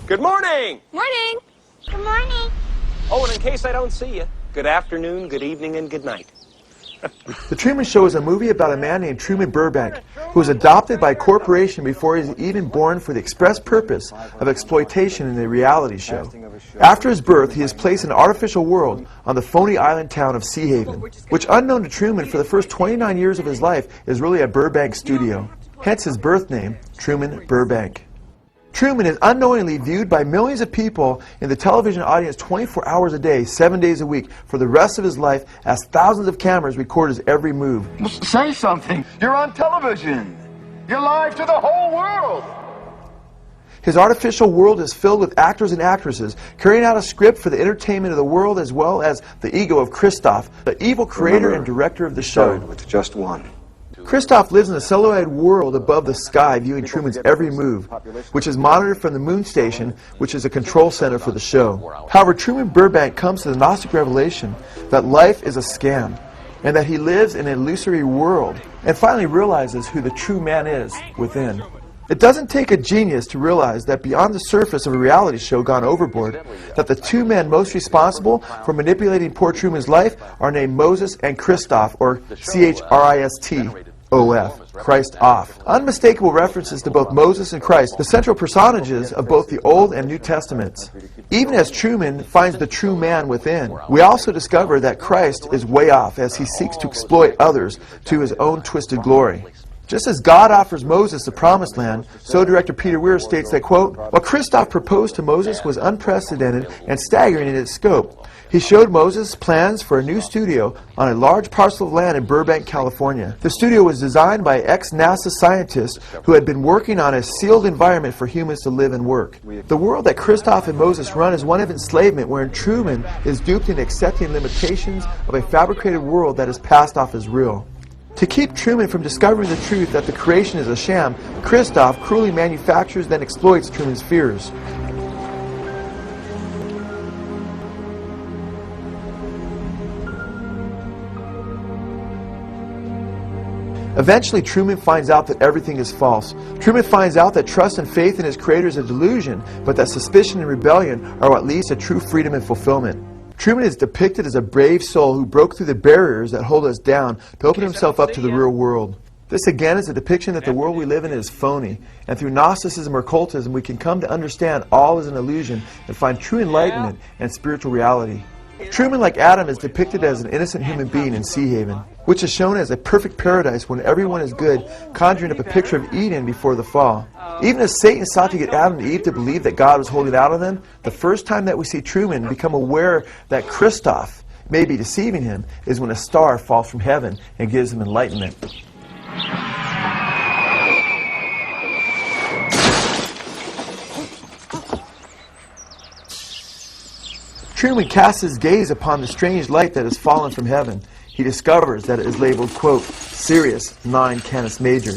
Good morning! Morning! Good morning. Oh, and in case I don't see you, good afternoon, good evening, and good night. The Truman Show is a movie about a man named Truman Burbank who was adopted by a corporation before he was even born for the express purpose of exploitation in a reality show. After his birth, he is placed in an artificial world on the phony island town of Sea Haven, which unknown to Truman for the first 29 years of his life is really a Burbank studio. Hence his birth name, Truman Burbank. Truman is unknowingly viewed by millions of people in the television audience 24 hours a day, 7 days a week, for the rest of his life, as thousands of cameras record his every move. Say something. You're on television. You're live to the whole world. His artificial world is filled with actors and actresses, carrying out a script for the entertainment of the world as well as the ego of Christoph, the evil creator and director of the show. With just one. Christoph lives in a celluloid world above the sky, viewing Truman's every move, which is monitored from the moon station, which is a control center for the show. However, Truman Burbank comes to the Gnostic revelation that life is a scam, and that he lives in an illusory world, and finally realizes who the true man is within. It doesn't take a genius to realize that beyond the surface of a reality show gone overboard, that the two men most responsible for manipulating poor Truman's life are named Moses and Christoph, or C-H-R-I-S-T-O-F, Christ off. Unmistakable references to both Moses and Christ, the central personages of both the Old and New Testaments. Even as Truman finds the true man within, we also discover that Christ is way off as he seeks to exploit others to his own twisted glory. Just as God offers Moses the promised land, so director Peter Weir states that, quote, what Christoph proposed to Moses was unprecedented and staggering in its scope. He showed Moses plans for a new studio on a large parcel of land in Burbank, California. The studio was designed by ex-NASA scientists who had been working on a sealed environment for humans to live and work. The world that Christoph and Moses run is one of enslavement, wherein Truman is duped into accepting limitations of a fabricated world that is passed off as real. To keep Truman from discovering the truth that the creation is a sham, Christoph cruelly manufactures then exploits Truman's fears. Eventually, Truman finds out that everything is false. Truman finds out that trust and faith in his creator is a delusion, but that suspicion and rebellion are what leads to true freedom and fulfillment. Truman is depicted as a brave soul who broke through the barriers that hold us down to open himself up to the real world. This again is a depiction that the world we live in is phony, and through Gnosticism or occultism we can come to understand all is an illusion and find true enlightenment and spiritual reality. Truman, like Adam, is depicted as an innocent human being in Sea Haven, which is shown as a perfect paradise when everyone is good, conjuring up a picture of Eden before the fall. Even as Satan sought to get Adam and Eve to believe that God was holding out on them, the first time that we see Truman become aware that Christoph may be deceiving him is when a star falls from heaven and gives him enlightenment. Truman casts his gaze upon the strange light that has fallen from heaven. He discovers that it is labeled, quote, Sirius 9 Canis Major.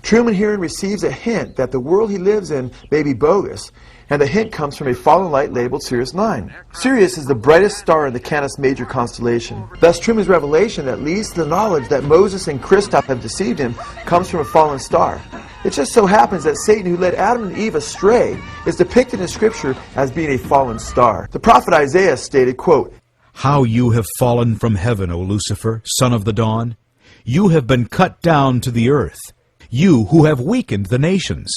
Truman herein receives a hint that the world he lives in may be bogus, and the hint comes from a fallen light labeled Sirius 9. Sirius is the brightest star in the Canis Major constellation. Thus, Truman's revelation that leads to the knowledge that Moses and Christoph have deceived him comes from a fallen star. It just so happens that Satan, who led Adam and Eve astray, is depicted in Scripture as being a fallen star. The prophet Isaiah stated, quote, How you have fallen from heaven, O Lucifer, son of the dawn! You have been cut down to the earth, you who have weakened the nations.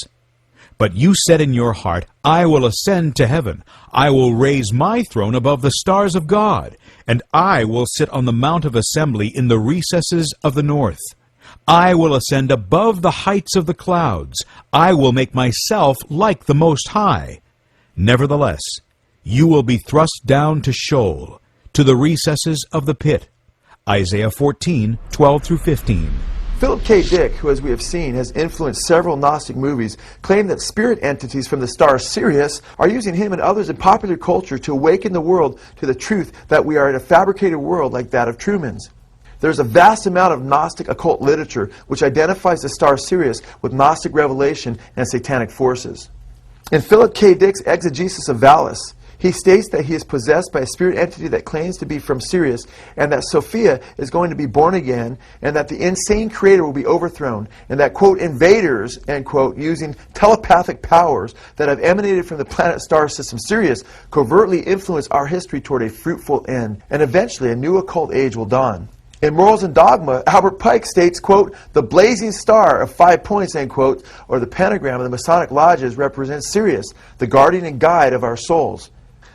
But you said in your heart, I will ascend to heaven. I will raise my throne above the stars of God, and I will sit on the mount of assembly in the recesses of the north. I will ascend above the heights of the clouds. I will make myself like the Most High. Nevertheless, you will be thrust down to Sheol, to the recesses of the pit. Isaiah 14:12-15. Philip K. Dick, who, as we have seen, has influenced several Gnostic movies, claimed that spirit entities from the star Sirius are using him and others in popular culture to awaken the world to the truth that we are in a fabricated world like that of Truman's. There's a vast amount of Gnostic occult literature which identifies the star Sirius with Gnostic revelation and satanic forces. In Philip K. Dick's exegesis of Valis, He states that he is possessed by a spirit entity that claims to be from Sirius, and that Sophia is going to be born again, and that the insane creator will be overthrown, and that, quote, invaders, end quote, using telepathic powers that have emanated from the planet star system Sirius, covertly influence our history toward a fruitful end, and eventually a new occult age will dawn. In Morals and Dogma, Albert Pike states, quote, the blazing star of 5 points, end quote, or the pentagram of the Masonic lodges represents Sirius, the guardian and guide of our souls.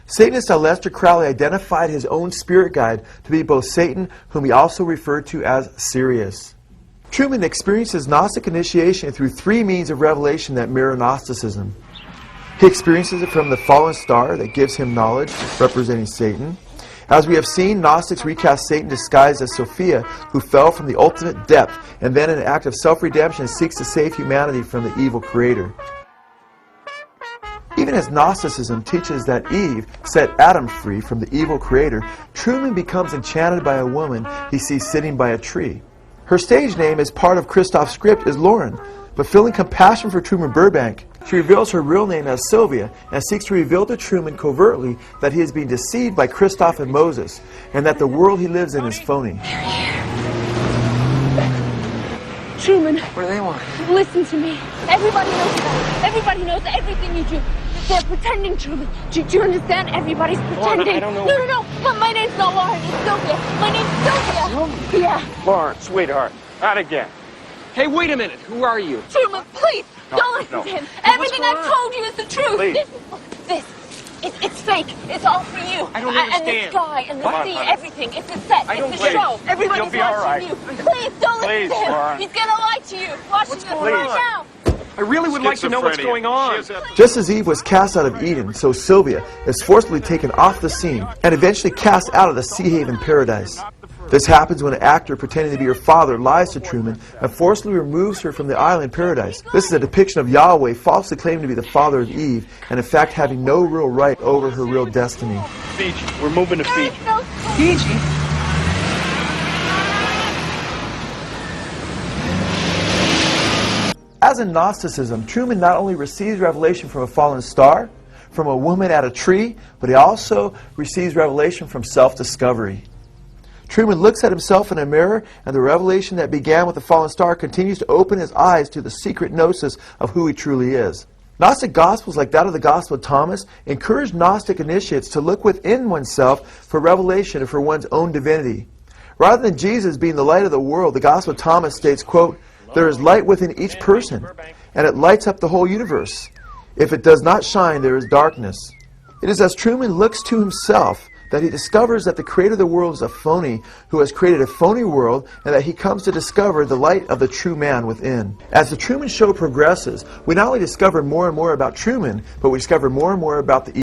Satanist Aleister Crowley identified his own spirit guide to be both Satan, whom he also referred to as Sirius. Truman experiences Gnostic initiation through 3 means of revelation that mirror Gnosticism. He experiences it from the fallen star that gives him knowledge, representing Satan. As we have seen, Gnostics recast Satan disguised as Sophia, who fell from the ultimate depth, and then in an act of self-redemption seeks to save humanity from the evil creator. Even as Gnosticism teaches that Eve set Adam free from the evil creator, Truman becomes enchanted by a woman he sees sitting by a tree. Her stage name, as part of Christoph's script, is Lauren, but feeling compassion for Truman Burbank, she reveals her real name as Sylvia and seeks to reveal to Truman covertly that he is being deceived by Christoph and Moses, and that the world he lives in is phony. Truman, What do they want? listen to me. Everybody knows that. Everybody knows everything you do. They're pretending, Truman. Do you understand? Everybody's pretending. I don't know. No. My name's not Lauren. It's Sylvia. My name's Sylvia. Yeah. Lauren, sweetheart, not again. Hey, wait a minute. Who are you? Truman, please, don't listen to him. Everything going I've on? told you is the truth. Please. It's fake. It's all for you. I don't And the understand. sky and the Come on, sea, honey. everything. It's a set. I don't It's a believe show. it. Everybody's You'll be all watching right. you. Please, don't Please, listen to him. Lauren. He's gonna lie to you. Watching us right now. I really would like to know what's going on. Just as Eve was cast out of Eden, so Sylvia is forcibly taken off the scene and eventually cast out of the Sea Haven paradise. This happens when an actor pretending to be her father lies to Truman and forcibly removes her from the island paradise. This is a depiction of Yahweh falsely claiming to be the father of Eve and in fact having no real right over her real destiny. Fiji. We're moving to Fiji. Fiji? As in Gnosticism, Truman not only receives revelation from a fallen star, from a woman at a tree, but he also receives revelation from self-discovery. Truman looks at himself in a mirror, and the revelation that began with the fallen star continues to open his eyes to the secret gnosis of who he truly is. Gnostic Gospels, like that of the Gospel of Thomas, encourage Gnostic initiates to look within oneself for revelation and for one's own divinity. Rather than Jesus being the light of the world, the Gospel of Thomas states, quote, there is light within each person, and it lights up the whole universe. If it does not shine, there is darkness. It is as Truman looks to himself that he discovers that the creator of the world is a phony who has created a phony world, and that he comes to discover the light of the true man within. As the Truman Show progresses, we not only discover more and more about Truman, but we discover more and more about the